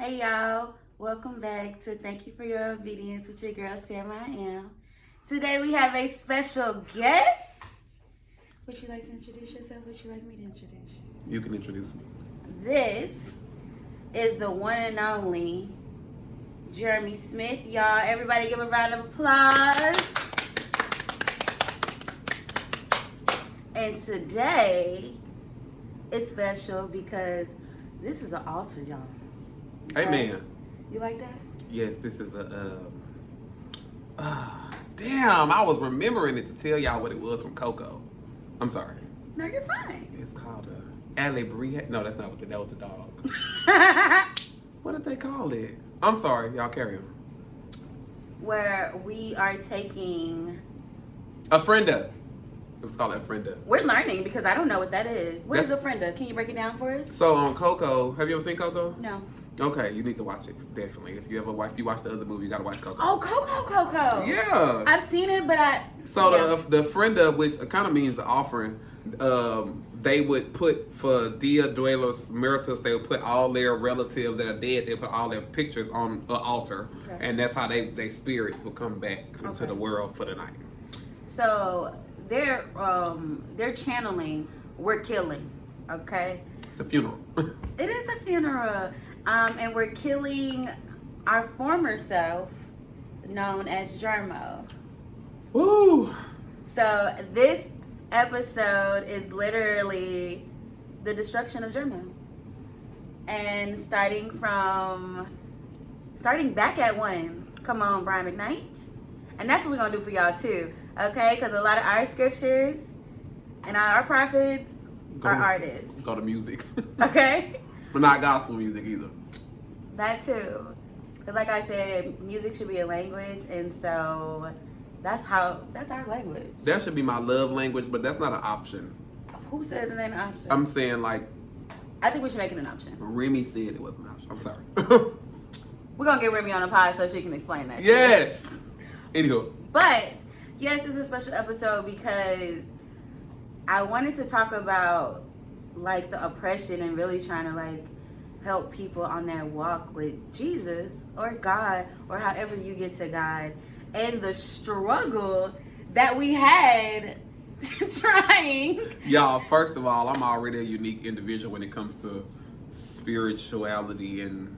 Hey y'all, welcome back to Thank You for Your Obedience with your girl Sam I Am. Today we have a special guest. Would you like to introduce yourself? Would you like me to introduce you? You can introduce me. This is the one and only Jeremy Smith. Y'all, everybody give a round of applause. And today is special because this is an altar, y'all. Amen. You like that? Yes, this is damn, I was remembering it to tell y'all what it was from Coco. I'm sorry. No, you're fine. It's called Alibri. No, that's not what that was the dog. What did they call it? I'm sorry, y'all carry on. Where we are taking... Ofrenda. It was called Ofrenda. We're learning because I don't know what that is. What is Ofrenda? Can you break it down for us? So on Coco, have you ever seen Coco? No. Okay, you need to watch it, definitely. If you watch the other movie, you gotta watch Coco. Oh, Coco. Yeah. I've seen it, but the Ofrenda, which kind of means the offering, they would put for Dia de los Muertos, they would put all their relatives that are dead, they put all their pictures on an altar. Okay. And that's how they spirits will come back into the world for the night. So they're channeling, we're killing, okay? It's a funeral. It is a funeral. And we're killing our former self, known as Jermo. Woo! So this episode is literally the destruction of Jermo. And starting back at 1, come on, Brian McKnight. And that's what we're going to do for y'all too, okay? Because a lot of our scriptures and our prophets are artists. Go to music. Okay? But not gospel music either. That too. Because like I said, music should be a language, and so that's our language. That should be my love language, but that's not an option. Who said it ain't an option? I'm saying I think we should make it an option. Remy said it was an option. I'm sorry. We're going to get Remy on the pod so she can explain that. Yes. Anywho. But, yes, it's a special episode because I wanted to talk about the oppression and really trying to help people on that walk with Jesus or God or however you get to God, and the struggle that we had trying. Y'all, first of all, I'm already a unique individual when it comes to spirituality and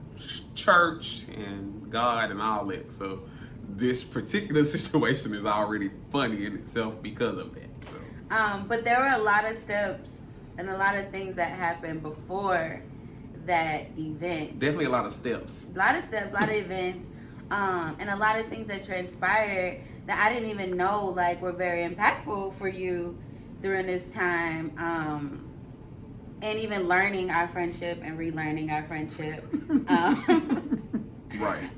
church and God and all that. So this particular situation is already funny in itself because of that. So. But there were a lot of steps and a lot of things that happened before that event. Definitely a lot of steps. A lot of events, and a lot of things that transpired that I didn't even know were very impactful for you during this time. And even learning our friendship and relearning our friendship. Right.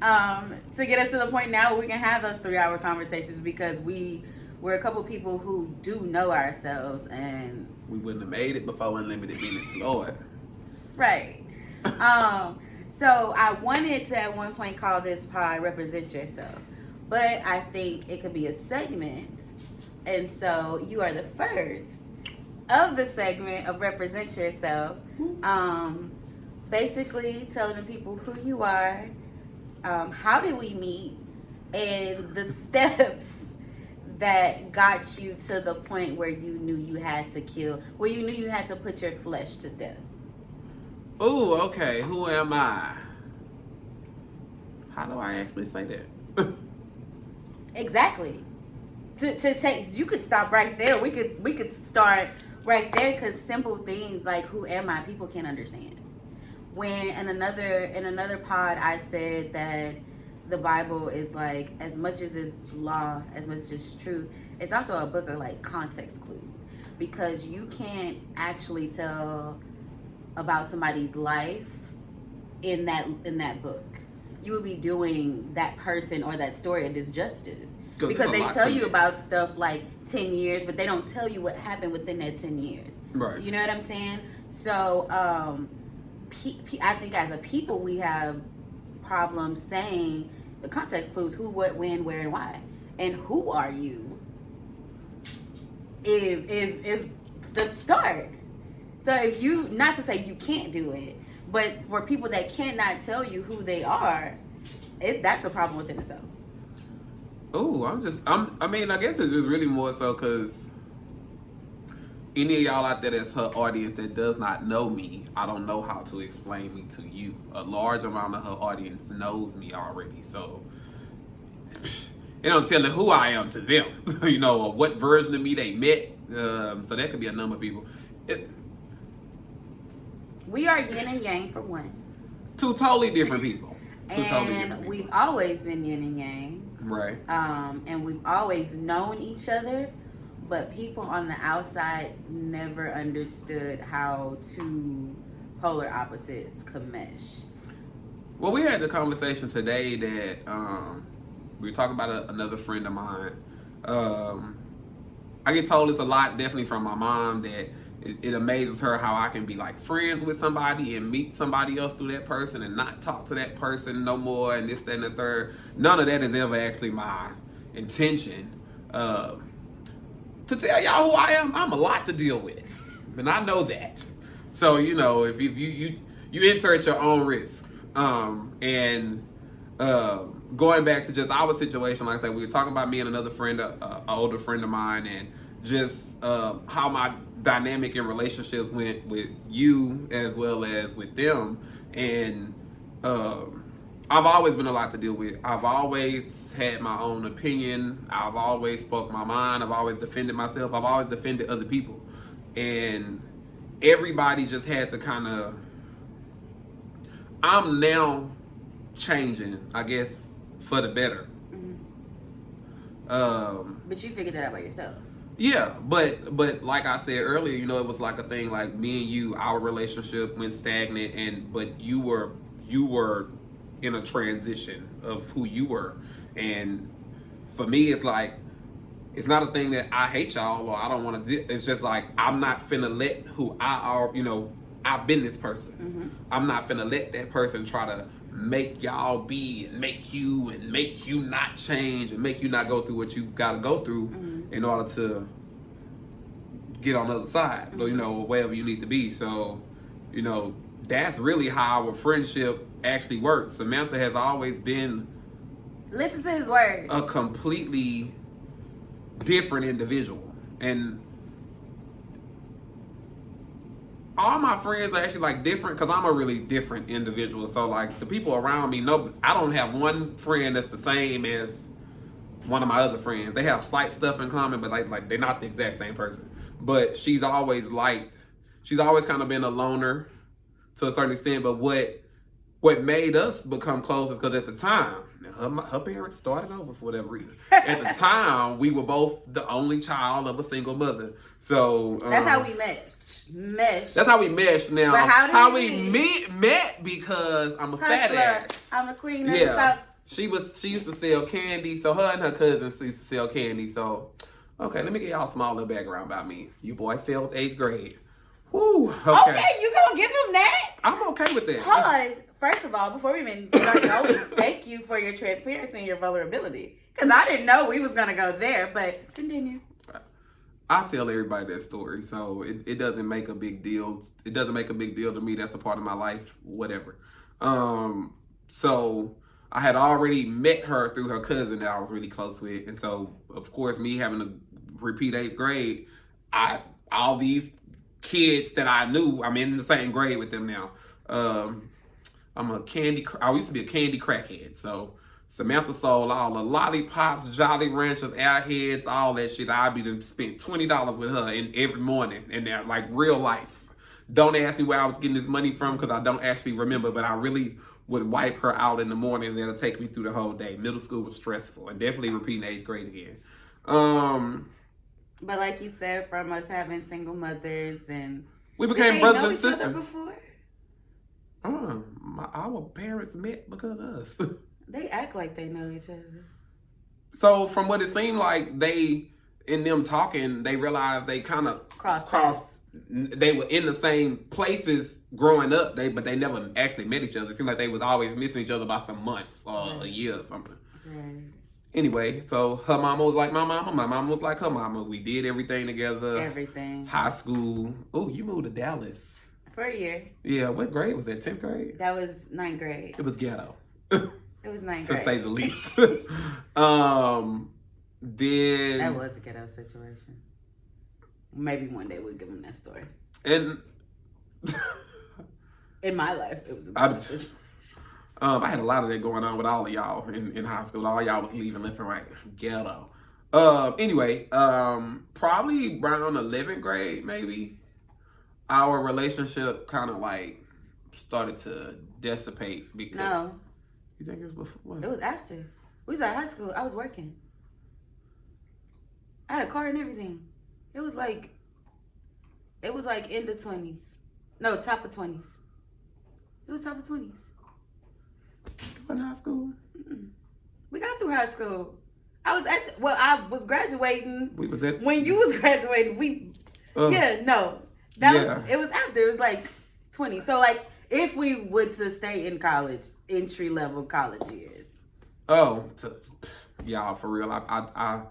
To get us to the point now where we can have those 3-hour conversations because we're a couple people who do know ourselves, and we wouldn't have made it before Unlimited Minutes, Lord. Right. So I wanted to at one point call this pod Represent Yourself, but I think it could be a segment, and so you are the first of the segment of Represent Yourself. Basically telling the people who you are, how did we meet, and the steps that got you to the point where you knew you had to kill, where you knew you had to put your flesh to death. Oh, okay. Who am I? How do I actually say that? Exactly. To take, you could stop right there. We could start right there because simple things like who am I, people can't understand. When in another pod I said that the Bible is as much as it's law, as much as it's truth, it's also a book of context clues, because you can't actually tell about somebody's life in that book. You would be doing that person or that story a disjustice because they tell you about stuff 10 years, but they don't tell you what happened within that 10 years. Right. You know what I'm saying? So I think as a people we have problems saying the context clues: who, what, when, where, and why. And who are you is the start. So if you, not to say you can't do it, But for people that cannot tell you who they are, that's a problem within itself. Oh, I mean, I guess it's just really more so because any of y'all out there that's her audience that does not know me, I don't know how to explain me to you. A large amount of her audience knows me already, so it don't tell who I am to them, you know, or what version of me they met. So that could be a number of people. We are yin and yang for one. Two totally different people. And we've always been yin and yang. Right. And we've always known each other, but people on the outside never understood how two polar opposites could mesh. Well, we had the conversation today that we were talking about another friend of mine. I get told this a lot, definitely from my mom, that it amazes her how I can be like friends with somebody and meet somebody else through that person and not talk to that person no more and this, that, and the third. None of that is ever actually my intention. To tell y'all who I am, I'm a lot to deal with, and I know that. So you know, if you enter at your own risk. Going back to just our situation, like I said, we were talking about me and another friend, an older friend of mine, and just how my dynamic in relationships went with you as well as with them. And I've always been a lot to deal with. I've always had my own opinion. I've always spoke my mind. I've always defended myself. I've always defended other people. And everybody just had to kind of... I'm now changing, I guess, for the better. Mm-hmm. But you figured that out by yourself. Yeah, but like I said earlier, you know, it was like a thing like me and you, our relationship went stagnant, but you were in a transition of who you were. And for me, it's like, it's not a thing that I hate y'all or I don't want to do. It's just like, I'm not finna let who I are, you know, I've been this person. Mm-hmm. I'm not finna let that person try to make y'all be and make you not change and make you not go through what you gotta go through mm-hmm. in order to get on the other side, mm-hmm. or, you know, wherever you need to be. So, you know, that's really how our friendship actually works. Samantha has always been, listen to his words, a completely different individual. And all my friends are actually like different because I'm a really different individual. So like the people around me, no, I don't have one friend that's the same as one of my other friends. They have slight stuff in common, but like they're not the exact same person. But she's always kind of been a loner to a certain extent. But what made us become close is because at the time, her parents started over for whatever reason. At the time, we were both the only child of a single mother. So that's how we meshed. That's how we meshed. Now, but how we met because I'm a fat ass. I'm a queen of the South. She used to sell candy. So her and her cousins used to sell candy. So okay, let me get y'all a small little background about me. You boy failed 8th grade. Woo. Okay, you gonna give him that? I'm okay with that. Pause. First of all, before we even start going, thank you for your transparency and your vulnerability. Because I didn't know we was going to go there, but continue. I tell everybody that story, so it doesn't make a big deal. It doesn't make a big deal to me. That's a part of my life, whatever. So I had already met her through her cousin that I was really close with. And so, of course, me having to repeat 8th grade, all these kids that I knew, I'm in the same grade with them now. I used to be a candy crackhead. So Samantha sold all the lollipops, Jolly Ranchers, Airheads, all that shit. I'd be to spend $20 with her every morning, and they're like real life. Don't ask me where I was getting this money from because I don't actually remember, but I really would wipe her out in the morning and it'll take me through the whole day. Middle school was stressful, and definitely repeating 8th grade again. But like you said, from us having single mothers and we became brothers and sisters. sisters Before? Our parents met because of us. They act like they know each other. So from what it seemed like, in them talking, they realized they kind of crossed. They were in the same places growing up, but they never actually met each other. It seemed like they was always missing each other by some months or a year or something. Right. Anyway, so her mama was like my mama. My mama was like her mama. We did everything together. Everything. High school. Oh, you moved to Dallas. For a year. Yeah, what grade was that? 10th grade? That was 9th grade. It was ghetto. It was 9th to grade. say the least. Then that was a ghetto situation. Maybe one day we'll give them that story. And in my life, it was a ghetto situation. I had a lot of that going on with all of y'all in high school. All y'all was leaving left and right. Ghetto. Anyway, probably around 11th grade, maybe, our relationship kind of like started to dissipate because. No. You think it was before? What? It was after. We was at high school. I was working. I had a car and everything. It was like in the 20s. No, top of 20s. It was top of 20s. In high school? Mm-mm. We got through high school. I was graduating. We was at when you was graduating. It was after. It was like 20. So like if we would to stay in college, entry level college years. Y'all, for real. I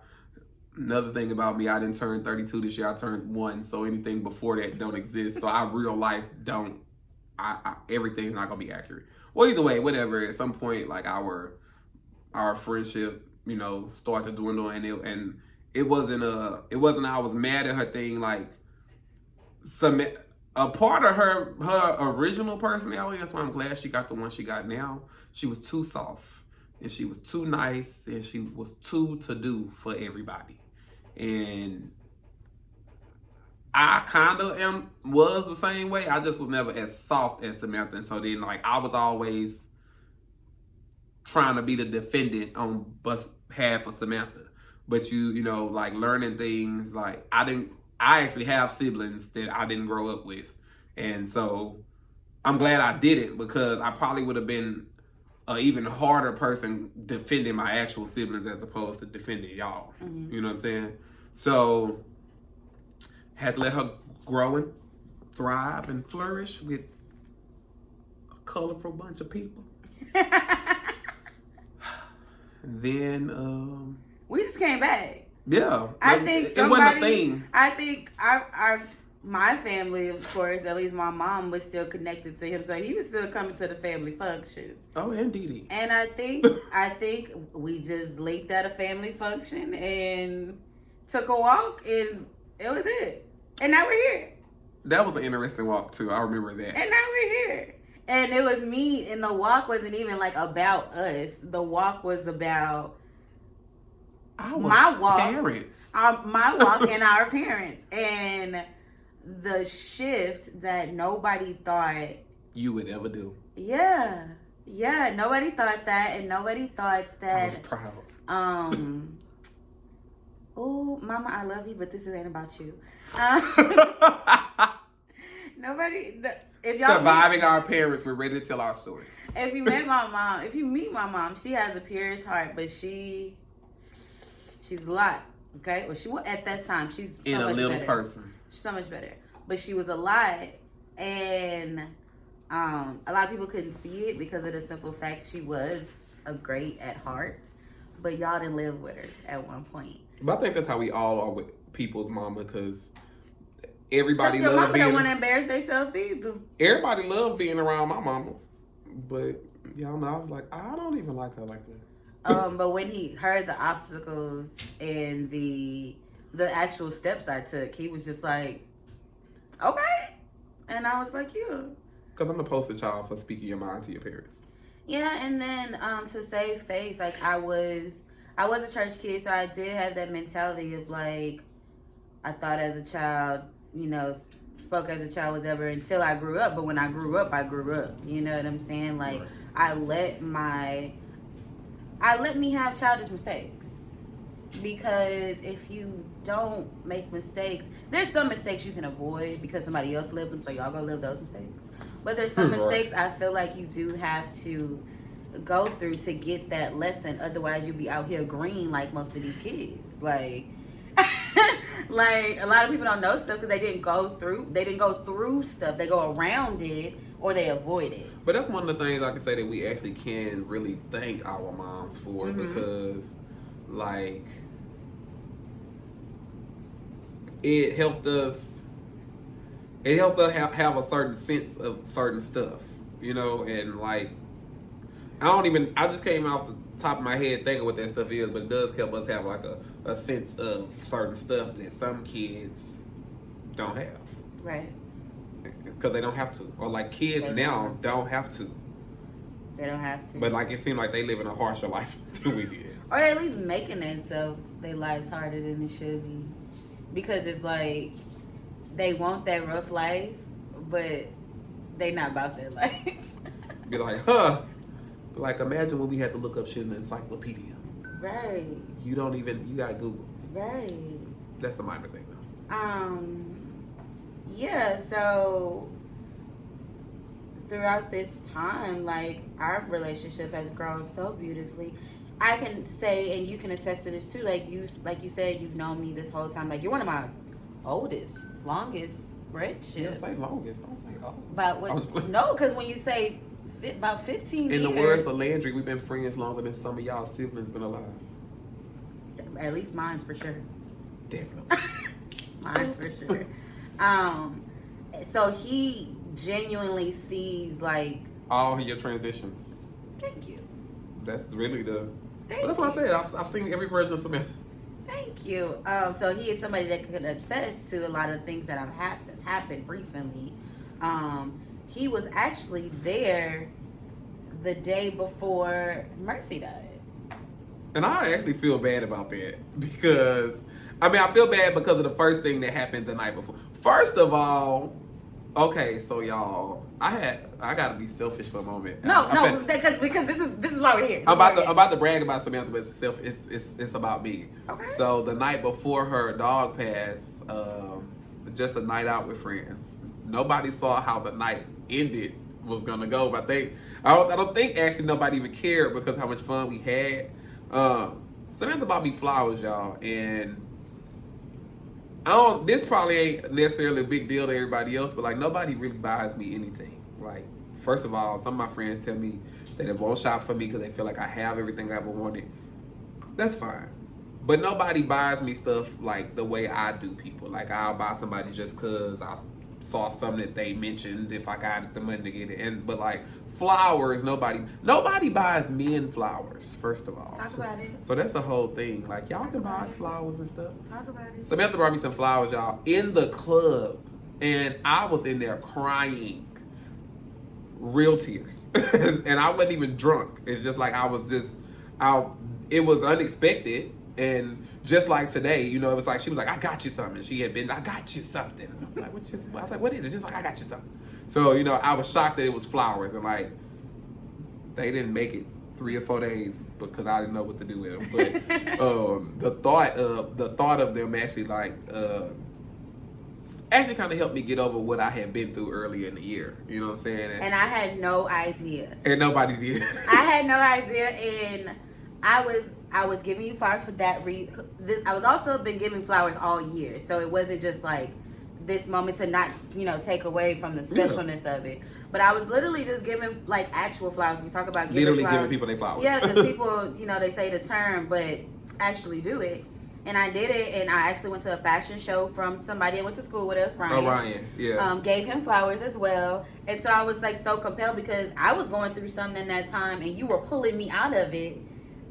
another thing about me, I didn't turn 32 this year. I turned 1, so anything before that don't exist. So I real life don't. Everything's not gonna be accurate. Well, either way, whatever. At some point, like our friendship, started to dwindle, and it wasn't I was mad at her thing. Like a part of her original personality. That's why I'm glad she got the one she got now. She was too soft, and she was too nice, and she was too to do for everybody. And I kind of was the same way. I just was never as soft as Samantha. And so then, like, I was always trying to be the defendant on behalf of Samantha. But like learning things, like I actually have siblings that I didn't grow up with. And so I'm glad I didn't, because I probably would have been an even harder person defending my actual siblings as opposed to defending y'all. Mm-hmm. You know what I'm saying? So had to let her grow and thrive and flourish with a colorful bunch of people. Then we just came back. Yeah, I think it wasn't a thing. I think my family, of course, at least my mom, was still connected to him, so he was still coming to the family functions. Oh, indeed. And I think we just linked at a family function and took a walk, and it was it. And now we're here. That was an interesting walk too. I remember that. And now we're here. And it was me, and the walk wasn't even like about us. The walk was about my walk and our parents, and the shift that nobody thought you would ever do. Yeah, nobody thought that, and nobody thought that. I was proud. Oh, Mama, I love you, but this ain't about you. Nobody. If y'all surviving our parents, we're ready to tell our stories. If you meet my mom, she has a purest heart, but she's a lot. Okay, well, she was at that time. She's so in a much little better. person. She's so much better, but she was a lot, and a lot of people couldn't see it because of the simple fact she was a great at heart, but y'all didn't live with her at one point. But I think that's how we all are with people's mama, because everybody your loved mama being. Don't want to embarrass themselves either. Everybody loved being around my mama, but y'all know I was like, I don't even like her like that. But when he heard the obstacles and the actual steps I took, he was just like, okay. And I was like, yeah. Because I'm the poster child for speaking your mind to your parents. Yeah, and then to save face, like I was a church kid, so I did have that mentality of like, I thought as a child, spoke as a child was ever until I grew up. But when I grew up, you know what I'm saying? Like, right. I let me have childish mistakes, because if you don't make mistakes, there's some mistakes you can avoid because somebody else lived them, so y'all gonna live those mistakes. But there's some mistakes I feel like you do have to go through to get that lesson. Otherwise, you'll be out here green like most of these kids. Like, like a lot of people don't know stuff because they didn't go through stuff. They go around it or they avoid it. But that's one of the things I can say that we actually can really thank our moms for, mm-hmm. because like it helped us it helps us have a certain sense of certain stuff, you know, and like I just came off the top of my head thinking what that stuff is, but it does help us have like a sense of certain stuff that some kids don't have. Right. Because they don't have to. Or like kids now don't have to. They don't have to. But like it seemed like they live in a harsher life than we did. Or at least making themselves their lives harder than it should be. Because it's like they want that rough life, but they not about that life. Be like, huh? Like imagine when we had to look up shit in the encyclopedia. Right. You got Google. Right. That's a minor thing though. Yeah, so throughout this time, like our relationship has grown so beautifully. I can say, and you can attest to this too, like you said, you've known me this whole time. Like you're one of my oldest, longest friendships. Yeah, say longest, don't say old. But no, because when you say about 15 years. In the words of Landry, we've been friends longer than some of y'all siblings been alive. At least mine's for sure. Definitely. Mine's for sure. So he genuinely sees like all your transitions. Thank you. That's really Thank that's what I said. I've seen every version of Samantha. Thank you. So he is somebody that could attest to a lot of things that that's happened recently. He was actually there the day before Mercy died. And I actually feel bad about that because I feel bad because of the first thing that happened the night before. First of all, okay, so y'all, I gotta be selfish for a moment. No, because this is why we're here. I'm about to brag about Samantha, but it's about me. Okay. So the night before her dog passed, just a night out with friends. Nobody saw how the night ended was gonna go, but I don't think actually nobody even cared because how much fun we had. Samantha bought me flowers, y'all, and this probably ain't necessarily a big deal to everybody else, but like nobody really buys me anything. Like, first of all, some of my friends tell me that they won't shop for me because they feel like I have everything I ever wanted. That's fine. But nobody buys me stuff like the way I do people. Like, I'll buy somebody just because I saw something that they mentioned if I got the money to get it. But like flowers, nobody buys men flowers, first of all. Talk about it. So that's the whole thing. Like, y'all can buy us flowers and stuff. Talk about it. Samantha brought me some flowers, y'all, in the club. And I was in there crying. Real tears. And I wasn't even drunk. It's just like it was unexpected. And just like today, you know, it was like, she was like, I got you something. She had been, I got you something. And I was like, what is it? Just like, I got you something. So, you know, I was shocked that it was flowers. And like, they didn't make it 3 or 4 days because I didn't know what to do with them. But the thought of them actually actually kind of helped me get over what I had been through earlier in the year. You know what I'm saying? And I had no idea. And nobody did. I had no idea, and I was giving you flowers for that reason. I was also been giving flowers all year, so it wasn't just like this moment to not, you know, take away from the specialness of it. But I was literally just giving like actual flowers. We talk about giving giving people their flowers. Yeah, because people, you know, they say the term, but actually do it. And I did it, and I actually went to a fashion show from somebody I went to school with us, Ryan. Oh, Ryan, yeah. Gave him flowers as well. And so I was like so compelled because I was going through something in that time, and you were pulling me out of it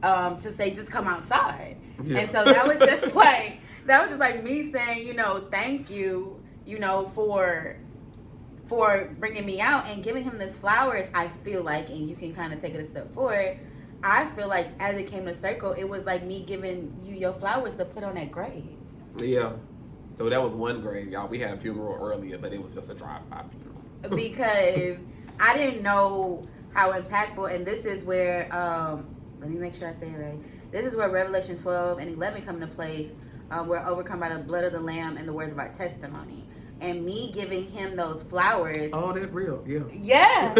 to say, just come outside. Yeah. And so that was just like me saying, you know, thank you, you know, for bringing me out and giving him this flowers. I feel like, and you can kind of take it a step forward, I feel like as it came to circle, it was like me giving you your flowers to put on that grave. Yeah. So that was one grave, y'all. We had a funeral earlier, but it was just a drive-by funeral. Because I didn't know how impactful, and this is where, let me make sure I say it right. This is where Revelation 12 and 11 come into place. We're overcome by the blood of the Lamb and the words of our testimony. And me giving him those flowers. Oh, that's real, yeah. Yeah.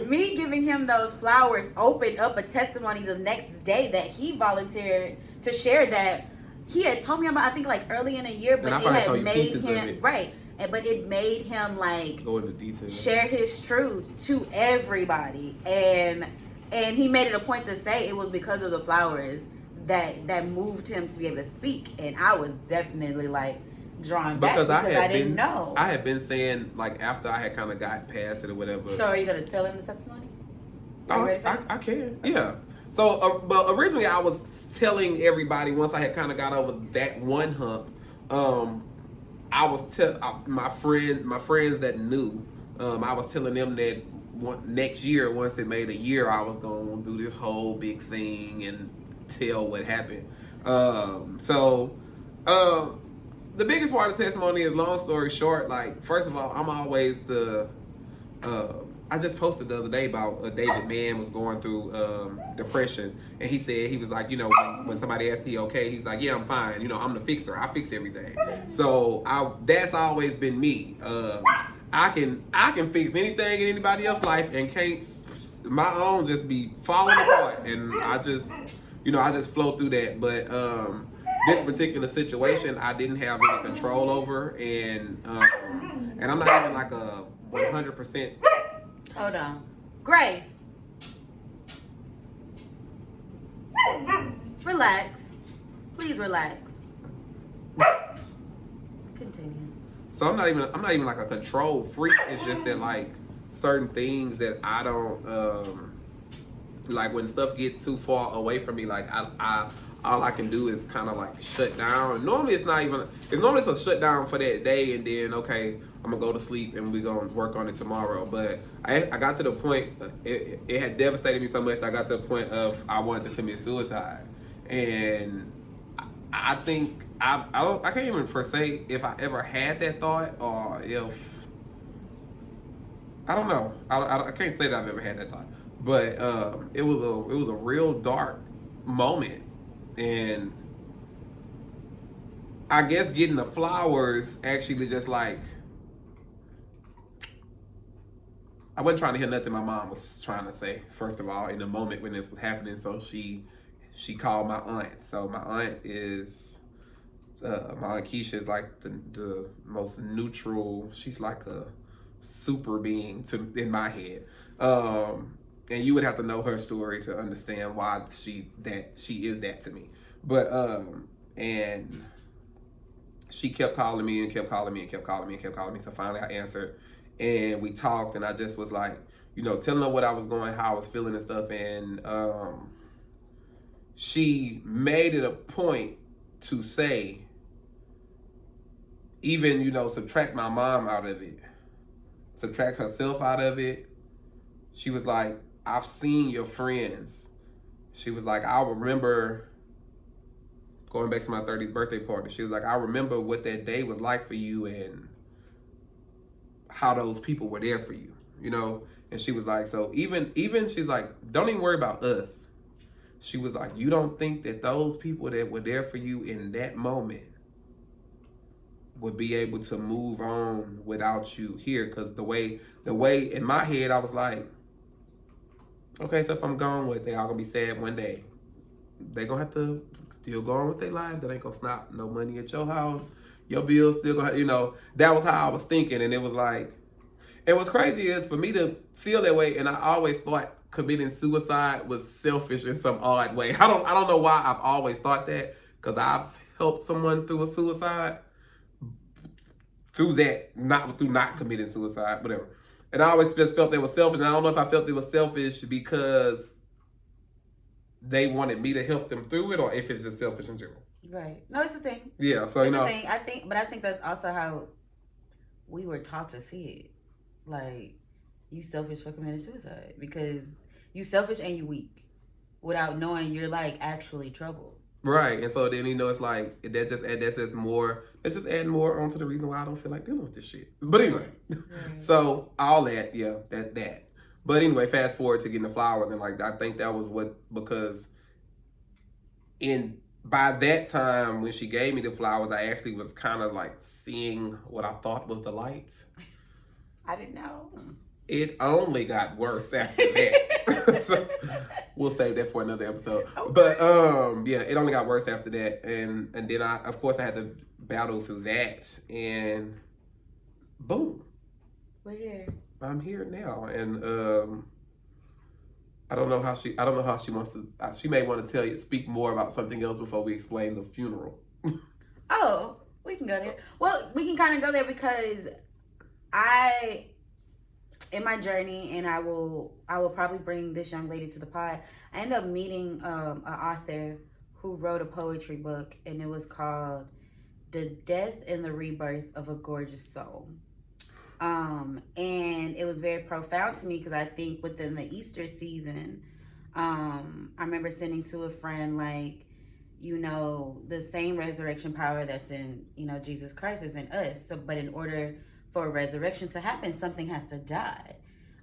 Me giving him those flowers opened up a testimony the next day that he volunteered to share that he had told me about, I think like early in the year, but it had made him, right. But it made him like go into detail, share his truth to everybody. And he made it a point to say it was because of the flowers that moved him to be able to speak. And I was definitely like, drawn back because I didn't know. I had been saying, like, after I had kind of got past it or whatever. So are you going to tell him the testimony? I can, yeah. So, but originally I was telling everybody once I had kind of got over that one hump. I was my friends that knew. I was telling them that next year, once it made a year, I was gonna do this whole big thing and tell what happened. The biggest part of the testimony is, long story short, like, first of all, I'm always I just posted the other day about David Mann was going through depression, and he said, he was like, when somebody asked he okay, he's like, yeah, I'm fine. I'm the fixer. I fix everything. So that's always been me. I can fix anything in anybody else's life, and can't my own just be falling apart, and I just flow through that. But this particular situation, I didn't have any control over, and I'm not even like a 100%. Hold on. Grace. Relax. Please relax. Continue. So I'm not even like a control freak. It's just that, like, certain things that I don't like, when stuff gets too far away from me, like I all I can do is kind of like shut down. And normally it's a shutdown for that day, and then, okay, I'm gonna go to sleep and we're gonna work on it tomorrow. But I got to the point, it had devastated me so much that I got to the point of I wanted to commit suicide. And I think I can't even per se if I ever had that thought, or if I don't know. I can't say that I've ever had that thought. But it was a real dark moment. And I guess getting the flowers actually just, like, I wasn't trying to hear nothing my mom was trying to say, first of all, in the moment when this was happening. So she called my aunt. So my aunt is my aunt Keisha is like the most neutral. She's like a super being in my head. And you would have to know her story to understand why she is that to me. But and she kept calling me and kept calling me and kept calling me and kept calling me. So finally I answered, and we talked, and I just was like, telling her what I was going, how I was feeling and stuff. And she made it a point to say, even, subtract my mom out of it, subtract herself out of it. She was like, I've seen your friends. She was like, I remember going back to my 30th birthday party. She was like, I remember what that day was like for you and how those people were there for you, And she was like, so even she's like, don't even worry about us. She was like, you don't think that those people that were there for you in that moment would be able to move on without you here? Because the way in my head, I was like, okay, so if I'm gone, they all gonna be sad one day. They gonna have to still go on with their lives. That ain't gonna stop no money at your house. Your bills still gonna, that was how I was thinking. And it was like, and what's crazy is for me to feel that way, and I always thought committing suicide was selfish in some odd way. I don't know why I've always thought that, because I've helped someone through a suicide, through not committing suicide, whatever. And I always just felt they were selfish. And I don't know if I felt they were selfish because they wanted me to help them through it, or if it's just selfish in general. Right. No, it's the thing. Yeah. So, it's the thing. I think that's also how we were taught to see it. Like, you selfish for committing suicide because you selfish and you weak without knowing you're, like, actually troubled. Right. And so then, it's like, that's just adding more onto the reason why I don't feel like dealing with this shit. But anyway, so all that, yeah, that. But anyway, fast forward to getting the flowers, and, like, I think that was because by that time when she gave me the flowers, I actually was kind of like seeing what I thought was the light. I didn't know. It only got worse after that. So we'll save that for another episode. Okay. But yeah, it only got worse after that, and then I had to battle through that, and boom. We're here. I'm here now, and I don't know how she wants to. She may want to speak more about something else before we explain the funeral. Oh, we can can go there. Well, we can kind of go there because in my journey, and I will probably bring this young lady to the pod. I ended up meeting an author who wrote a poetry book, and it was called "The Death and the Rebirth of a Gorgeous Soul." And it was very profound to me because I think within the Easter season, I remember sending to a friend like, the same resurrection power that's in, Jesus Christ is in us. So, but in order for a resurrection to happen, something has to die.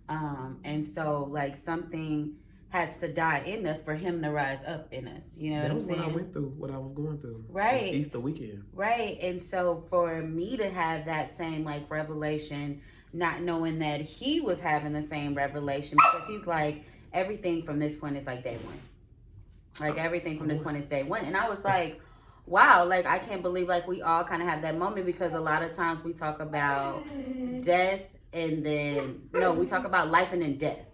And so like something has to die in us for him to rise up in us. You know what I'm saying? That was what I went through, what I was going through. Right. Easter weekend. Right. And so for me to have that same like revelation, not knowing that he was having the same revelation, because he's like, everything from this point is like day one. Like everything from this point is day one. And I was like, wow, like I can't believe like we all kind of have that moment, because a lot of times we talk about death and then, no, we talk about life and then death.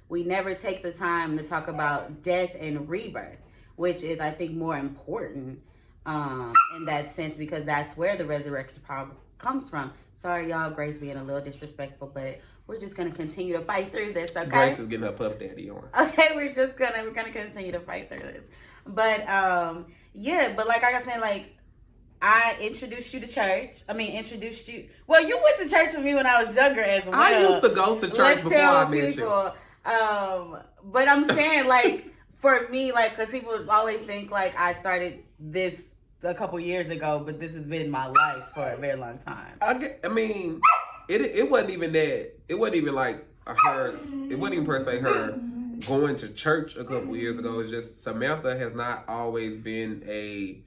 We never take the time to talk about death and rebirth, which is, I think, more important in that sense, because that's where the resurrection power comes from. Sorry, y'all, Grace being a little disrespectful, but we're just gonna continue to fight through this, okay? Grace is getting her puff daddy on. Okay, we're gonna continue to fight through this. But yeah, but like I was saying, like I introduced you to church. Well, you went to church with me when I was younger as well. I used to go to church before I met you. But I'm saying, like, for me, like, because people always think, like, I started this a couple years ago, but this has been my life for a very long time. I mean, it wasn't even that. It wasn't even, like, her. It wasn't even per se her going to church a couple years ago. It's just Samantha has not always been a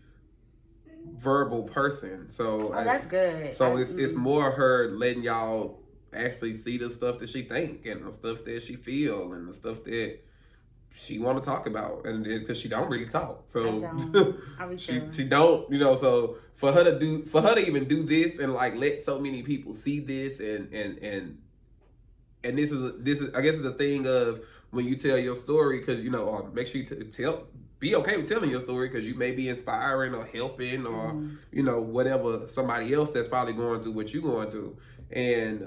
verbal person. So that's good. So it's more her letting y'all actually see the stuff that she think and the stuff that she feel and the stuff that she want to talk about, and because she don't really talk, so she don't, so for her to even do this and like let so many people see this and this is I guess it's a thing of when you tell your story, because make sure you be okay with telling your story, because you may be inspiring or helping or whatever somebody else that's probably going through what you're going through. And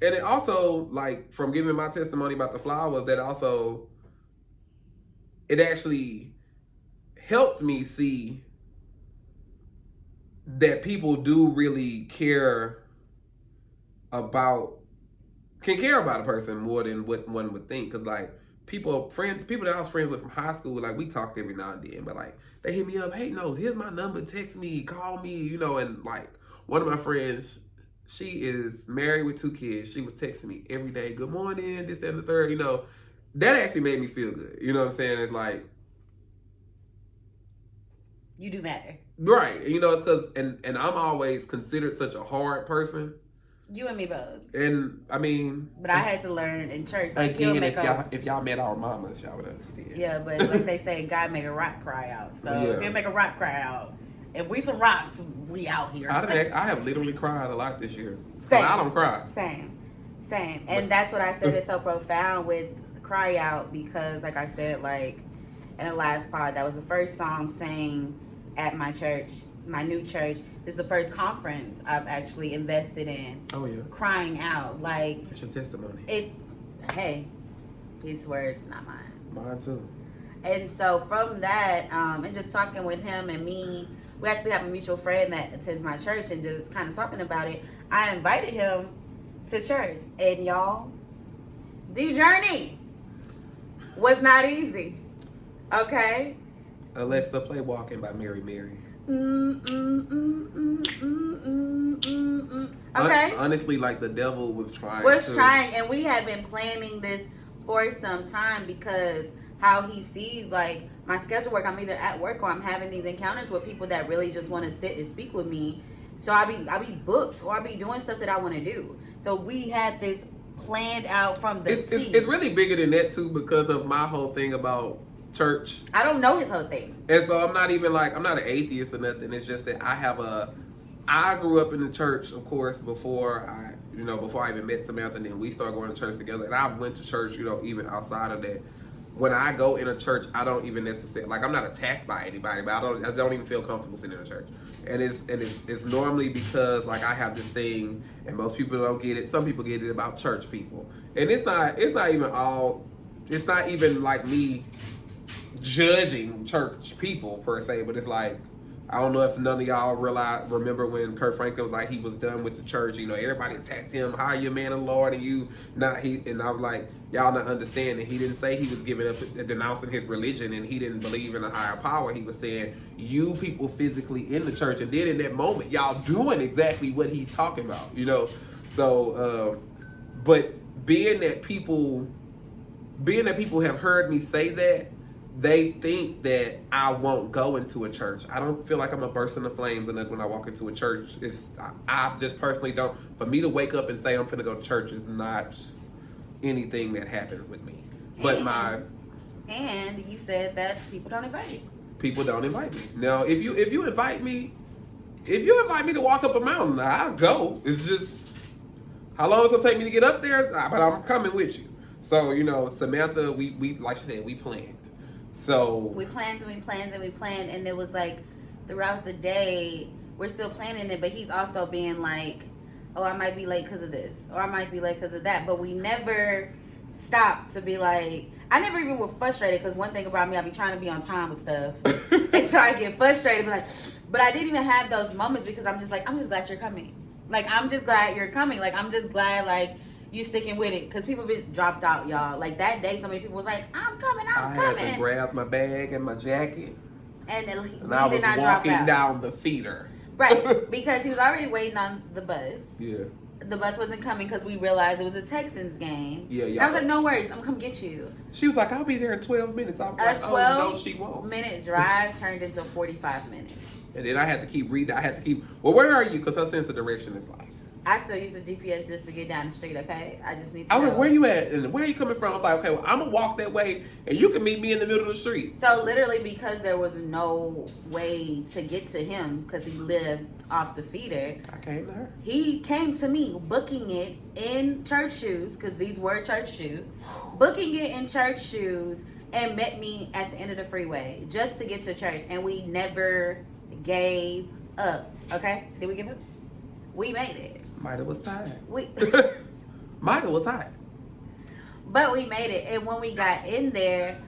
it also, like, from giving my testimony about the flowers, that also, it actually helped me see that people do really care about a person more than what one would think. Because, like, people that I was friends with from high school, like, we talked every now and then, but, like, they hit me up, hey, no, here's my number, text me, call me, and, like, one of my friends, she is married with 2 kids. She was texting me every day, good morning, this, that, and the third, that actually made me feel good. You know what I'm saying? It's like, you do matter. Right. It's because, and I'm always considered such a hard person. You and me both. And I mean, but I had to learn in church. Like, again, if y'all met our mamas, y'all would understand. Yeah, but like they say, God make a rock cry out. So if you make a rock cry out, if we some rocks, we out here. I have literally cried a lot this year. Same. I don't cry. Same. And that's what I said is so profound with Cry Out, because like I said, like in the last part, that was the first song sang at my church, my new church. This is the first conference I've actually invested in. Oh yeah. Crying out, like it's your testimony. Hey, his words, not mine. Mine too. And so from that, and just talking with him and me, we actually have a mutual friend that attends my church, and just kind of talking about it, I invited him to church. And y'all, the journey was not easy. Okay? Alexa, play Walking by Mary. Okay? Honestly, like, the devil was trying. And we have been planning this for some time, because how he sees, like, my schedule work, I'm either at work or I'm having these encounters with people that really just want to sit and speak with me. So I be booked, or I be doing stuff that I want to do. So we had this planned out from the seat. It's really bigger than that too, because of my whole thing about church. I don't know his whole thing. And so I'm not an atheist or nothing. It's just that I grew up in the church, of course, before I even met Samantha, and then we started going to church together. And I went to church, even outside of that. when I go in a church, I don't even necessarily like I'm not attacked by anybody, but I don't even feel comfortable sitting in a church, and it's normally because like I have this thing, and most people don't get it. Some people get it about church people, and it's not even like me judging church people per se, but it's like I don't know if none of y'all remember when Kurt Franklin was like he was done with the church. You know, everybody attacked him. How are you, man of the Lord? And you not he? And I was like, y'all not understanding. He didn't say he was giving up, denouncing his religion, and he didn't believe in a higher power. He was saying you people physically in the church, and then in that moment, y'all doing exactly what he's talking about. You know, so but being that people have heard me say that. They think that I won't go into a church. I don't feel like I'm a burst into flames and when I walk into a church. I just personally don't. For me to wake up and say I'm finna go to church is not anything that happens with me. But and you said that people don't invite you. People don't invite me. Now, if you invite me to walk up a mountain, I'll go. It's just how long it's gonna take me to get up there. But I'm coming with you. So you know, Samantha, we like she said, we planned. So we planned, and it was like throughout the day we're still planning it, but he's also being like, oh, I might be late because of this, or I might be late because of that, but we never stopped to be like, I never even was frustrated, because one thing about me, I be trying to be on time with stuff, and so I get frustrated, but I didn't even have those moments, because I'm just glad you're coming, like, I'm just glad you're coming, like, I'm just glad, like, you sticking with it, because people been dropped out, y'all. Like that day, so many people was like, I'm coming. I had to grab my bag and my jacket, and I was walking down the feeder. Right, because he was already waiting on the bus. Yeah. The bus wasn't coming because we realized it was a Texans game. Yeah. And I was like, no worries, I'm gonna come get you. She was like, I'll be there in 12 minutes. I was like, oh, no, she won't. 12-minute drive turned into 45 minutes. And then I had to keep reading. Well, where are you? Because her sense of direction is like, I still use the GPS just to get down the street, okay? I just need to I was know. like, where you at? And where are you coming from? I'm like, okay, well, I'm going to walk that way, and you can meet me in the middle of the street. So literally, because there was no way to get to him, because he lived off the feeder. I came to her. He came to me, booking it in church shoes, because these were church shoes. Booking it in church shoes, and met me at the end of the freeway, just to get to church. And we never gave up, okay? Did we give up? We made it. Mida was tired. Mida was tired. But we made it. And when we got in there,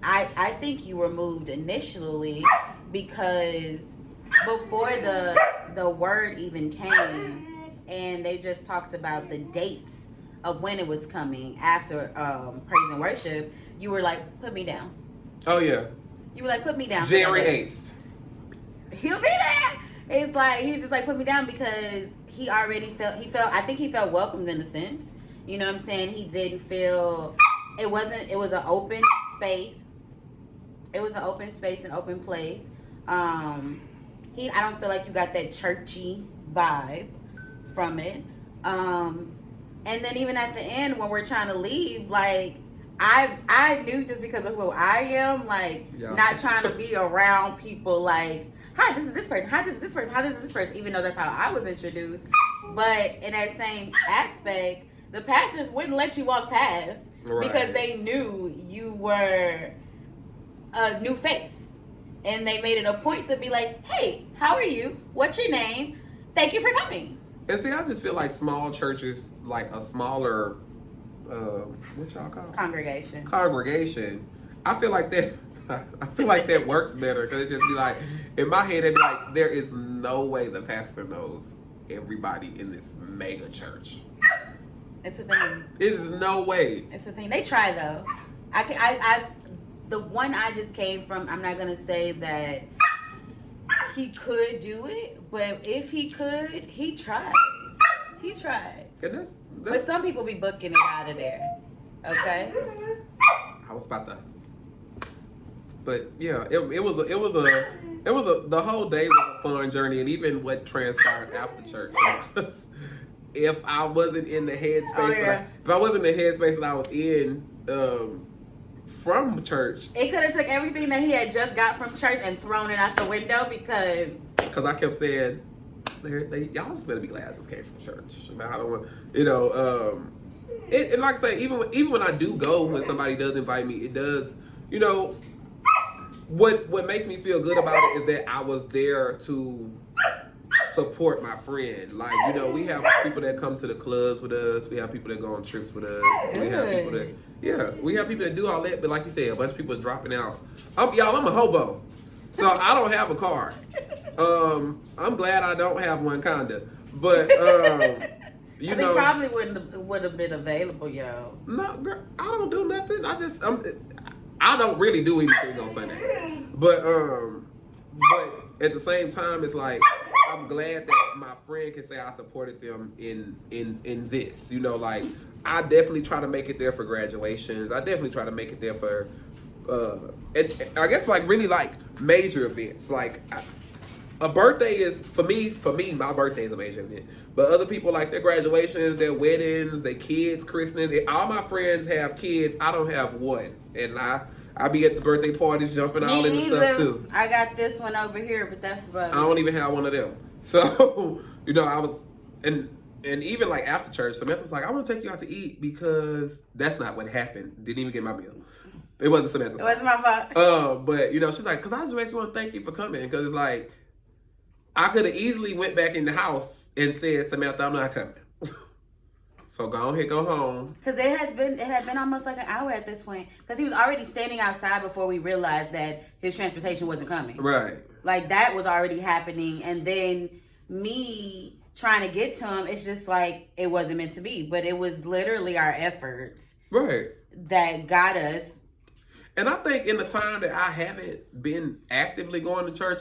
I think you were moved initially, because before the word even came, and they just talked about the dates of when it was coming after praise and worship, you were like, put me down. Oh yeah. You were like, put me down. January 8th. He'll be there. It's like, he was just like, put me down, because he already I think he felt welcomed in a sense. You know what I'm saying? He didn't feel, it was an open space. It was an open space, an open place. I don't feel like you got that churchy vibe from it. And then even at the end, when we're trying to leave, like, I knew, just because of who I am, like, not trying to be around people like, hi, this is this person. Hi, this is this person. Hi, this is this person. Even though that's how I was introduced. But in that same aspect, the pastors wouldn't let you walk past, because they knew you were a new face. And they made it a point to be like, hey, how are you? What's your name? Thank you for coming. And see, I just feel like small churches, like a smaller, what y'all call it? Congregation. I feel like that works better, because it just be like, in my head, it'd be like, there is no way the pastor knows everybody in this mega church. It's a thing. It is no way. It's a thing. They try though. The one I just came from, I'm not gonna say that he could do it, but if he could, he tried. He tried. But some people be booking it out of there. Okay. I was about to. But yeah, the whole day was a fun journey, and even what transpired after church. If I wasn't in the headspace, if I wasn't in the headspace that I was in from church, it could have took everything that he had just got from church and thrown it out the window, because I kept saying, y'all just better be glad I just came from church. I don't want, And like I say, even when I do go, when somebody does invite me, it does, you know, what makes me feel good about it is that I was there to support my friend. Like, you know, we have people that come to the clubs with us. We have people that go on trips with us. We have people that, we have people that do all that. But like you said, a bunch of people are dropping out. I'm a hobo, so I don't have a car. I'm glad I don't have one, kinda. But you know, probably would have been available, yo. No, girl, I don't do nothing. I don't really do anything on Sunday. But at the same time, it's like I'm glad that my friend can say I supported them in this. You know, like I definitely try to make it there for graduations. I definitely try to make it there for I guess like really like major events. Like a birthday is for me. My birthday is a major event. But other people like their graduations, their weddings, their kids' christenings. All my friends have kids. I don't have one, and I be at the birthday parties jumping all in the stuff too. I got this one over here, but that's about it. I don't even have one of them. So, you know, I was, and even like after church, Samantha was like, I want to take you out to eat because that's not what happened. Didn't even get my bill. It wasn't Samantha's fault. It wasn't my fault. But, you know, she's like, because I just actually want to thank you for coming. Because it's like, I could have easily went back in the house and said, Samantha, I'm not coming. So go ahead, go home. Because it had been almost like an hour at this point. Because he was already standing outside before we realized that his transportation wasn't coming. Right. Like that was already happening. And then me trying to get to him, it's just like it wasn't meant to be. But it was literally our efforts. Right. That got us. And I think in the time that I haven't been actively going to church,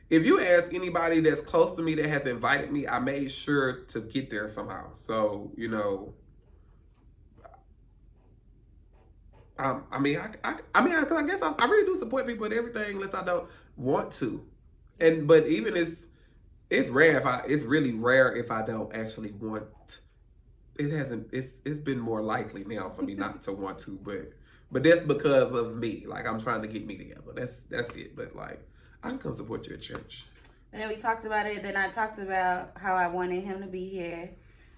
if you ask anybody that's close to me that has invited me, I made sure to get there somehow. So, you know, I guess I really do support people and everything unless I don't want to. But even it's rare it's really rare if I don't actually want. It's been more likely now for me not to want to, but that's because of me. Like I'm trying to get me together. That's it. But like. I can come support you at church. And then we talked about it. Then I talked about how I wanted him to be here.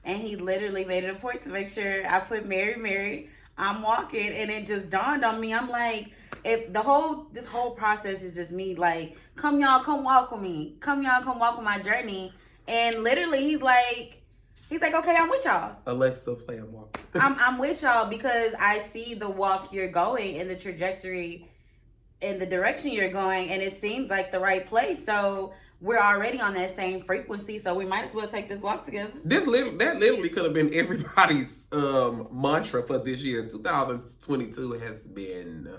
And he literally made it a point to make sure I put Mary, I'm walking. And it just dawned on me. I'm like, if this whole process is just me like, come y'all, come walk with me. Come y'all, come walk with my journey. And literally he's like, okay, I'm with y'all. Alexa, play and walk. I'm with y'all because I see the walk you're going and the trajectory in the direction you're going, and it seems like the right place. So we're already on that same frequency, so we might as well take this walk together. That literally could have been everybody's mantra for this year. 2022 has been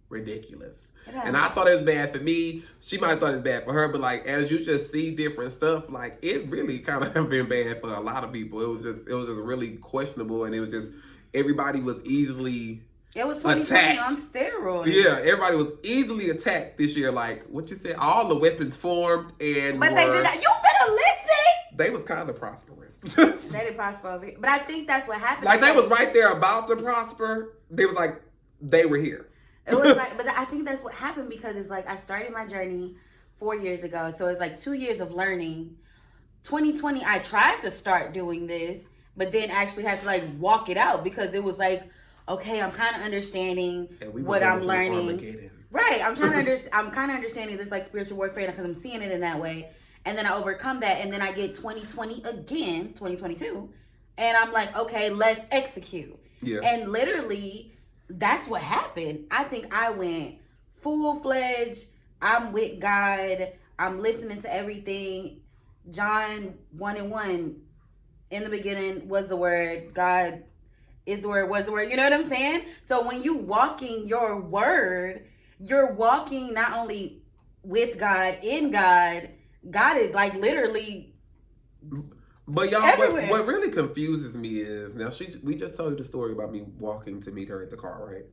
ridiculous. And I thought it was bad for me. She might have thought it was bad for her, but like as you just see different stuff, like it really kind of have been bad for a lot of people. It was just really questionable, and it was just everybody was easily. It was 2020 on steroids. Yeah, everybody was easily attacked this year. Like what you said, all the weapons formed and. But they did not. You better listen. They was kind of prospering. They didn't prosper over it, but I think that's what happened. Like they was right there about to prosper. They was like they were here. It was like, but I think that's what happened because it's like I started my journey 4 years ago, so it's like 2 years of learning. 2020, I tried to start doing this, but then actually had to like walk it out because it was like. Okay, I'm kind of understanding what I'm learning. Right, I'm trying to I'm kind of understanding this like spiritual warfare because I'm seeing it in that way, and then I overcome that, and then I get 2020 again, 2022, and I'm like, okay, let's execute. Yeah. And literally, that's what happened. I think I went full-fledged. I'm with God. I'm listening to everything. John 1:1. In the beginning was the Word. God. Is the word, was the word, you know what I'm saying? So when you walking your word, you're walking not only with God, in God, God is like literally But y'all, what really confuses me is, now we just told you the story about me walking to meet her at the car, right?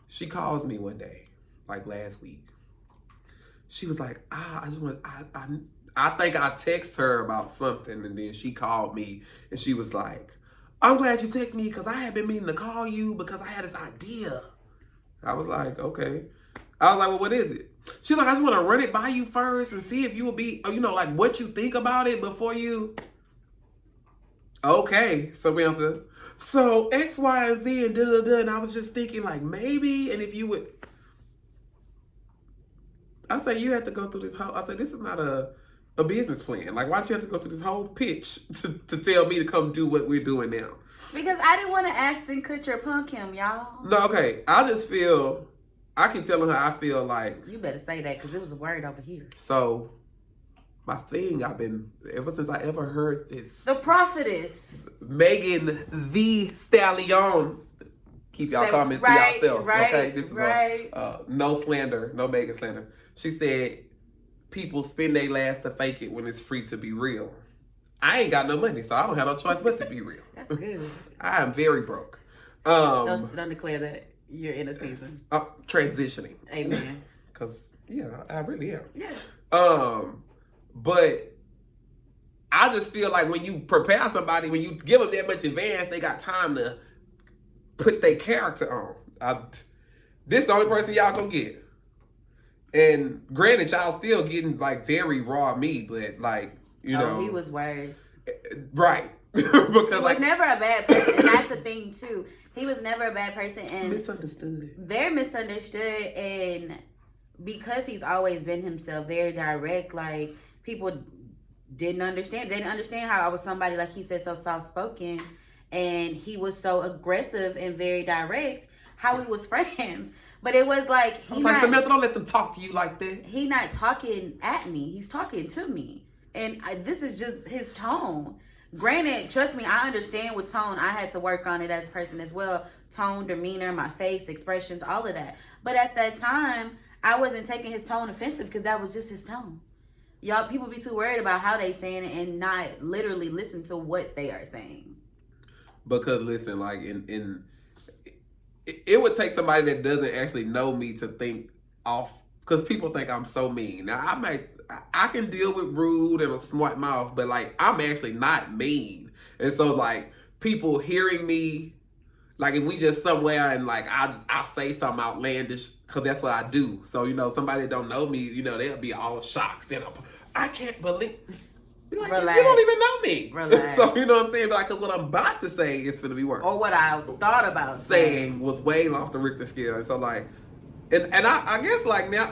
She calls me one day, like last week. She was like, I think I text her about something, and then she called me, and she was like, I'm glad you texted me because I had been meaning to call you because I had this idea. I was like, okay. I was like, well, what is it? She's like, I just want to run it by you first and see if you will be, you know, like what you think about it before you. Okay, Samantha. So X, Y, and Z and da da da, and I was just thinking like maybe, and if you would, I say you have to go through this whole. I said this is not a business plan. Like, why do you have to go through this whole pitch to tell me to come do what we're doing now? Because I didn't want to Ashton Kutcher punk him, y'all. No, okay. I just feel I can tell her I feel like You better say that because it was a word over here. so. My thing, I've been ever since I ever heard this. The prophetess, Megan the Stallion. Keep y'all comments to yourself. Okay, this is no slander, no Megan slander. She said, "People spend their last to fake it when it's free to be real." I ain't got no money, so I don't have no choice but to be real. That's good. I am very broke. Don't declare that you're in a season. Transitioning. Amen. Cause yeah, I really am. Yeah. But I just feel like when you prepare somebody, when you give them that much advance, they got time to put their character on. This the only person y'all gonna get. And granted, y'all still getting like very raw meat, but like, you know. He was worse. Right. Because he was never a bad person. And that's the thing too. He was never a bad person and misunderstood. Very misunderstood, and because he's always been himself, very direct, like people didn't understand. They didn't understand how I was somebody, like he said, so soft-spoken, and he was so aggressive and very direct, how we was friends. But it was like... Samantha, don't let them talk to you like that. He not talking at me. He's talking to me. And this is just his tone. Granted, trust me, I understand with tone. I had to work on it as a person as well. Tone, demeanor, my face, expressions, all of that. But at that time, I wasn't taking his tone offensive because that was just his tone. Y'all, people be too worried about how they saying it and not literally listen to what they are saying. Because listen, like it would take somebody that doesn't actually know me to think off, because people think I'm so mean. Now I can deal with rude and a smart mouth, but like I'm actually not mean. And so like people hearing me, like if we just somewhere and like I say something outlandish, because that's what I do. So, you know, somebody that don't know me, you know, they'll be all shocked. And I can't believe. Like, Relax. You don't even know me. Relax. So, you know what I'm saying? Like, because what I'm about to say is going to be worse. Or what I thought about saying was way off the Richter scale. And so, like, and I guess, like, now,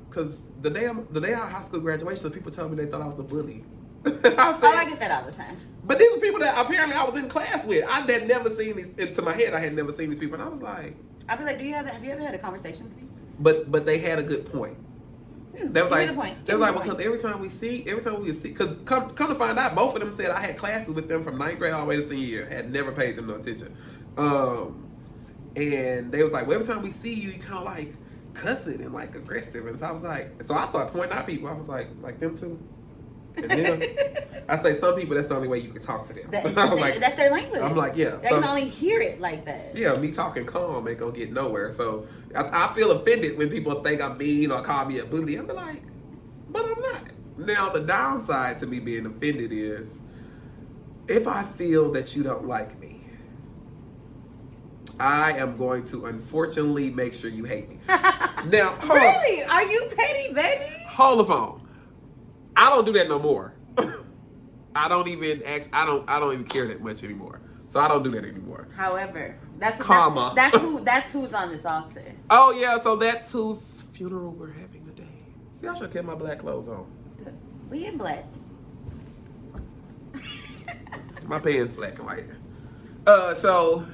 because the day of high school graduation, people told me they thought I was a bully. I get that all the time. But these are people that apparently I was in class with. I had never seen these, into my head, I had never seen these people. And I was like... I'd be like, have you ever had a conversation with me? But they had a good point. They was like, because every time we see, because come to find out, both of them said I had classes with them from 9th grade all the way to senior year. Had never paid them no attention. And they was like, well, every time we see you, you kind of like cussing and like aggressive. And so I was like, so I started pointing out people. I was like them too. And then I say some people, that's the only way you can talk to them. That's their language. I'm like, yeah. They can only hear it like that. Yeah, me talking calm ain't gonna get nowhere. So I feel offended when people think I'm mean or call me a bully. I'm like, but I'm not. Now, the downside to me being offended is if I feel that you don't like me, I am going to unfortunately make sure you hate me. Now, really? Are you petty, baby? Hold the phone. I don't do that no more. I don't even care that much anymore. So I don't do that anymore. However, that's who's on this altar. Oh yeah, so that's whose funeral we're having today. See, I should keep my black clothes on. We in black. My pants black and white. So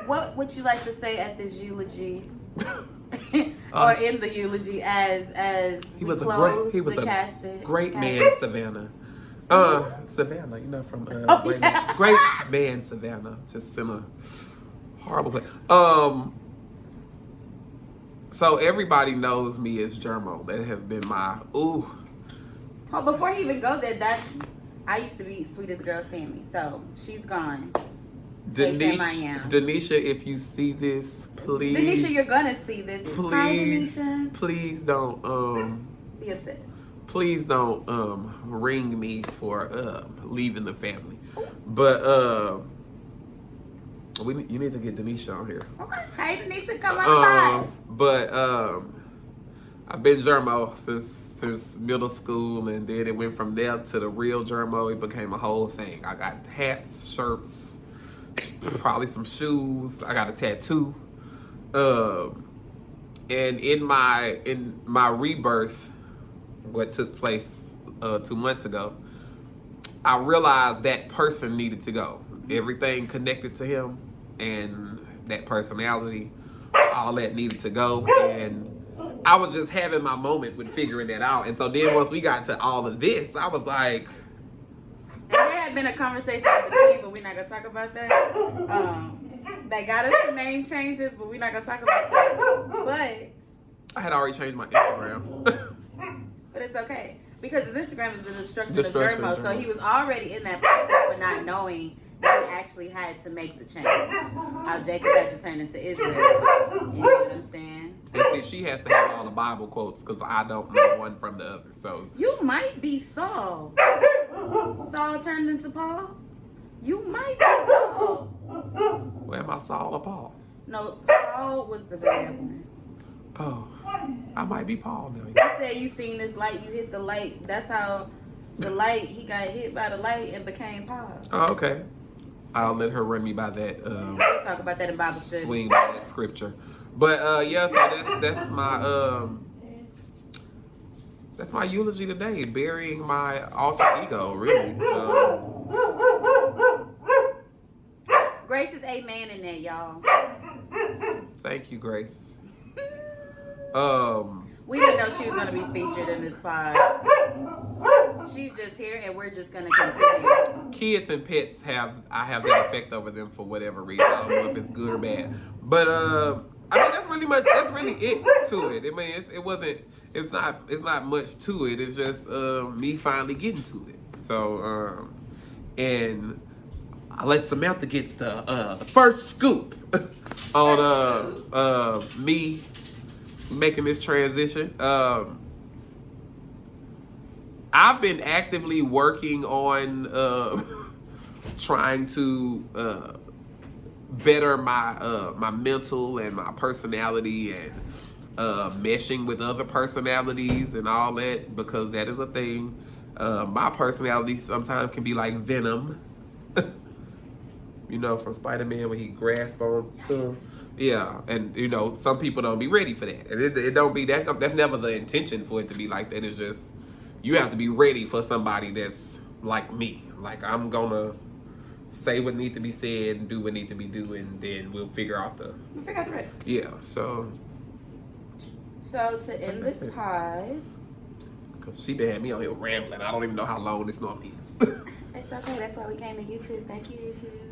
what would you like to say at this eulogy? Or in the eulogy as he was a great man, Savannah. Savannah, you know, from great man Savannah, just in a horrible place. So everybody knows me as Jermo. That has been my ooh. Oh, before he even go there, I used to be sweetest girl Sammy. So she's gone. Denisha, if you see this, please. Denisha, you're gonna see this. Please, hi, Denisha. Please don't be upset. Please don't ring me for leaving the family. But you need to get Denisha on here. Okay. Hey, Denisha, come on by. But I've been Jermo since since middle school, and then it went from there to the real Jermo. It became a whole thing. I got hats, shirts, probably some shoes. I got a tattoo. And in my rebirth, what took place 2 months ago, I realized that person needed to go. Everything connected to him and that personality, all that needed to go. And I was just having my moment with figuring that out. And so then once we got to all of this, I was like... And there had been a conversation in between, but we're not going to talk about that. They got us to name changes, but we're not going to talk about that. But... I had already changed my Instagram. But it's okay. Because his Instagram is the destruction of Jermo. So he was already in that process, but not knowing that he actually had to make the change. How Jacob had to turn into Israel. You know what I'm saying? And she has to have all the Bible quotes because I don't know one from the other. So you might be Saul. Saul turned into Paul. You might be Paul. Well, am I Saul or Paul? No, Saul was the bad one. Oh, I might be Paul now. You said you seen this light, you hit the light. That's how the light, he got hit by the light and became Paul. Oh, okay. I'll let her run me by that. We'll talk about that in Bible study. Swing by that scripture. But yeah, so that's my eulogy today. Burying my alter ego, really. Grace is amen in that, y'all. Thank you, Grace. We didn't know she was going to be featured in this pod. She's just here, and we're just going to continue. Kids and pets I have that effect over them for whatever reason. I don't know if it's good or bad, but I mean that's really it to it. I mean it's not much to it. It's just me finally getting to it. So and I let Samantha get the first scoop on me making this transition. I've been actively working on trying to better my mental and my personality and meshing with other personalities and all that, because that is a thing. My personality sometimes can be like Venom. You know, from Spider-Man when he grasps on to him. Yeah, and you know, some people don't be ready for that. And it don't be that. That's never the intention for it to be like that. It's just you have to be ready for somebody that's like me. Like I'm gonna say what needs to be said and do what needs to be done, and then we'll figure out the rest. Yeah. So to end this pod, because she been had me on here rambling. I don't even know how long this normally is. It's okay. That's why we came to YouTube. Thank you, YouTube.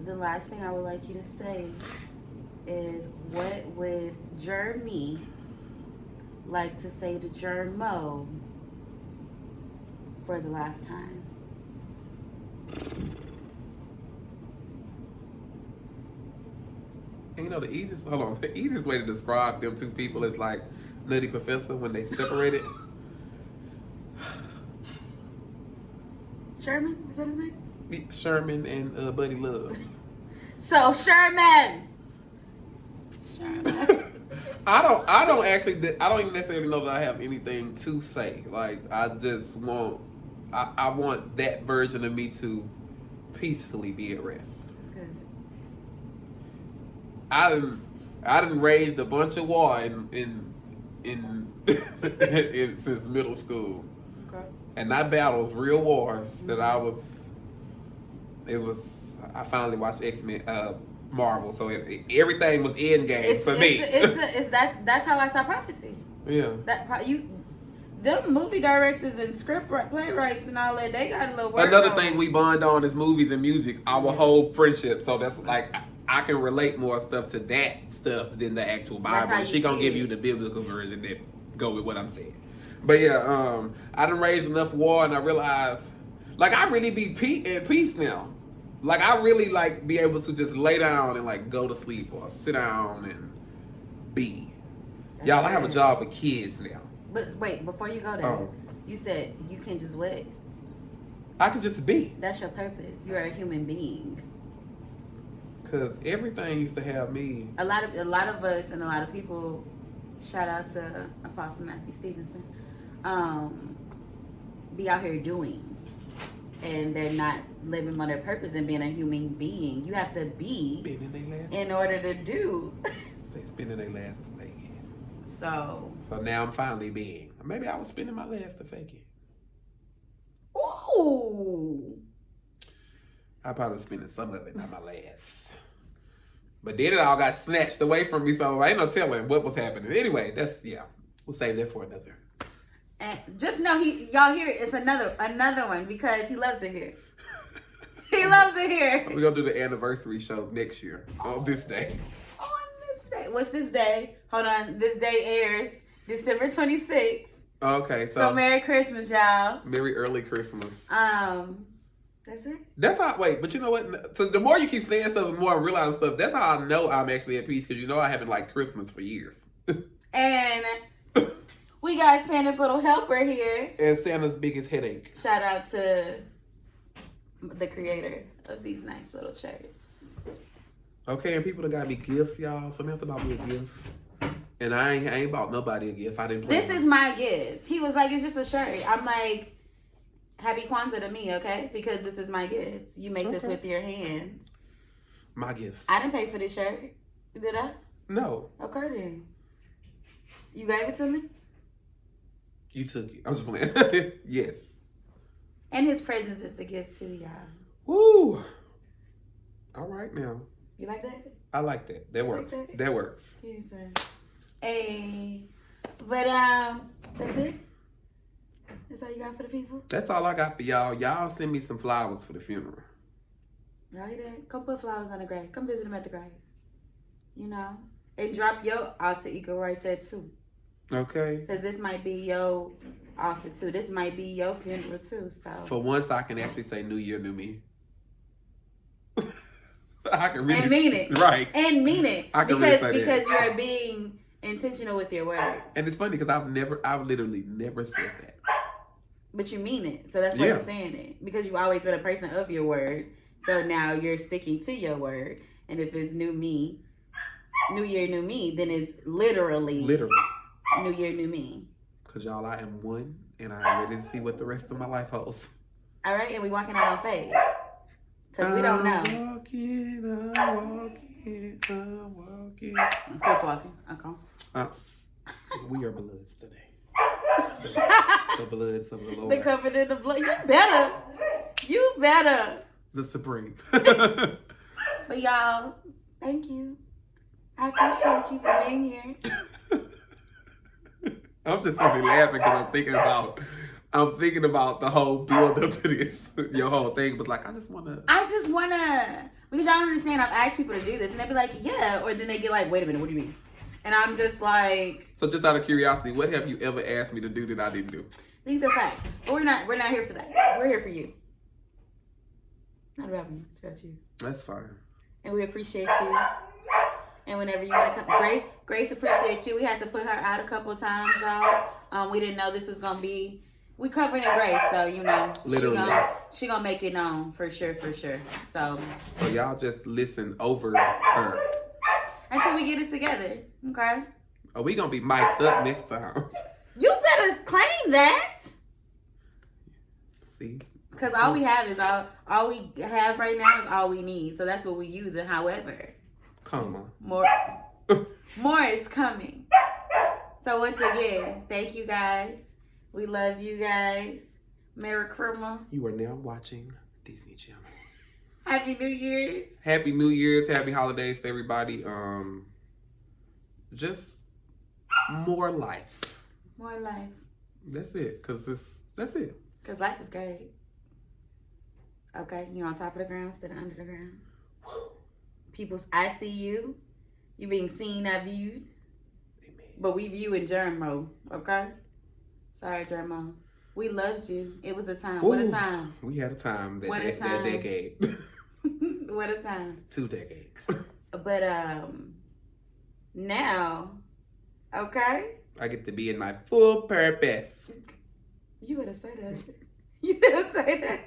The last thing I would like you to say is, what would Jermy like to say to Jermo for the last time? And you know, the easiest way to describe them two people is like Nutty Professor when they separated. Sherman? Is that his name? Sherman and Buddy Love. So Sherman. I don't even necessarily know that I have anything to say. Like I just want I want that version of me to peacefully be at rest. That's good. I done raised a bunch of war in since middle school. Okay. And that battles real wars that I finally watched X-Men Marvel, so everything was Endgame for me. That's how I saw Prophecy. Yeah. Them movie directors and script playwrights and all that, they got a little work. Another thing we bond on is movies and music. Our whole friendship, so that's like I can relate more stuff to that stuff than the actual Bible. She gonna give you the biblical version that go with what I'm saying. But yeah, I done raised enough war, and I realized, like, I really be at peace now. Like, I really, like, be able to just lay down and, like, go to sleep or sit down and be. That's Y'all, good. I have a job with kids now. But wait, before you go there, you said you can just what? I can just be. That's your purpose. You are a human being. Because everything used to have me. A lot of us and a lot of people shout out to Apostle Matthew Stevenson, be out here doing, and they're not living on their purpose and being a human being. You have to be in order to do. They spending their last to fake it. So now I'm finally being. Maybe I was spending my last to fake it. Ooh. I probably was spending some of it, not my last. But then it all got snatched away from me, so I ain't no telling what was happening. Anyway, we'll save that for another. And just know y'all hear it. It's another one because he loves it here. He loves it here. We're gonna do the anniversary show next year on this day. On this day. What's this day? Hold on. This day airs December 26th. Okay, so Merry Christmas, y'all. Merry early Christmas. That's it? That's how, wait, but you know what? So the more you keep saying stuff, the more I'm realizing stuff. That's how I know I'm actually at peace, because you know I haven't liked Christmas for years. And we got Santa's little helper here. And Santa's biggest headache. Shout out to the creator of these nice little shirts. Okay, and people that got me gifts, y'all. Somebody have to buy me a gift. And I ain't bought nobody a gift. I didn't play This is my gift. He was like, it's just a shirt. I'm like, Happy Kwanzaa to me, okay? Because this is my gifts. You make this with your hands. My gifts. I didn't pay for this shirt. Did I? No. Okay, then. You gave it to me? You took it. I'm just playing. Yes. And his presence is a gift too, y'all. Woo. All right, now. You like that? I like that. That works. Like that works. Hey. But, that's it? That's all you got for the people? That's all I got for y'all. Y'all send me some flowers for the funeral. Right then. Come put flowers on the grave. Come visit him at the grave. You know? And drop your alter ego right there too. Okay. Because this might be your altar too. This might be your funeral too. So for once, I can actually say New Year, New Me. I can really and mean it. Right. And mean it. I can because really say because that. You're being intentional with your words. And it's funny because I've literally never said that. But you mean it. So that's why you're saying it. Because you've always been a person of your word. So now you're sticking to your word. And if it's new me, New Year, New Me, then it's literally New Year, New Me. Because y'all, I am one. And I'm ready to see what the rest of my life holds. All right. And we walking out on faith. Because we don't know. I'm walking. Quit walking. Okay. We are bloods today. The bloods of the Lord. The covenant of blood. You better. The supreme. But y'all, thank you. I appreciate you for being here. I'm just simply laughing because I'm thinking about the whole build up to this. Your whole thing was like, I just wanna, because y'all don't understand, I've asked people to do this and they'll be like, yeah, or then they get like, wait a minute, what do you mean? And I'm just like, so just out of curiosity, what have you ever asked me to do that I didn't do? These are facts. But we're not here for that. We're here for you. Not about me, it's about you. That's fine. And we appreciate you. And whenever you want to come, Grace appreciates you. We had to put her out a couple of times, y'all. We didn't know this was gonna be. We covered in Grace, so you know, literally, she gonna make it known for sure. So y'all just listen over her until we get it together, okay? Are we gonna be mic'd up next time? You better claim that. See. Because all we have is all we have right now is all we need. So that's what we use. And however, more is coming. So once again, thank you guys. We love you guys. Merry Christmas. You are now watching Disney Channel. Happy New Year's. Happy New Year's. Happy holidays to everybody. Just more life. More life. That's it. That's it. Because life is great. Okay, you on top of the ground instead of under the ground. People's, I see you. You being seen, I viewed. Amen. But we view in Jermo, okay? Sorry, Jermo. We loved you. It was a time. Ooh, what a time. We had a time. That decade. What a time. 2 decades. But now, okay? I get to be in my full purpose. You better say that. You better say that.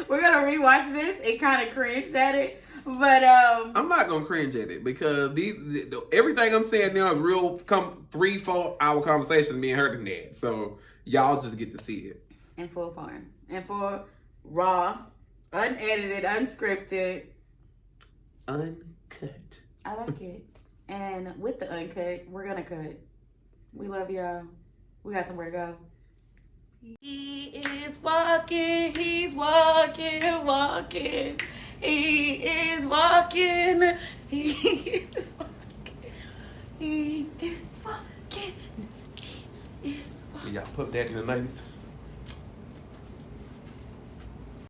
We're going to rewatch this and kind of cringe at it. But I'm not gonna cringe at it because everything I'm saying now is real. 3-4 hour conversations being heard in that, so y'all just get to see it in full form and for raw, unedited, unscripted, uncut. I like it. And with the uncut, we're gonna cut. We love y'all. We got somewhere to go. He is walking. He's walking. He is walking. He is walking. He is walking. He is walking. Y'all put that in the 90s.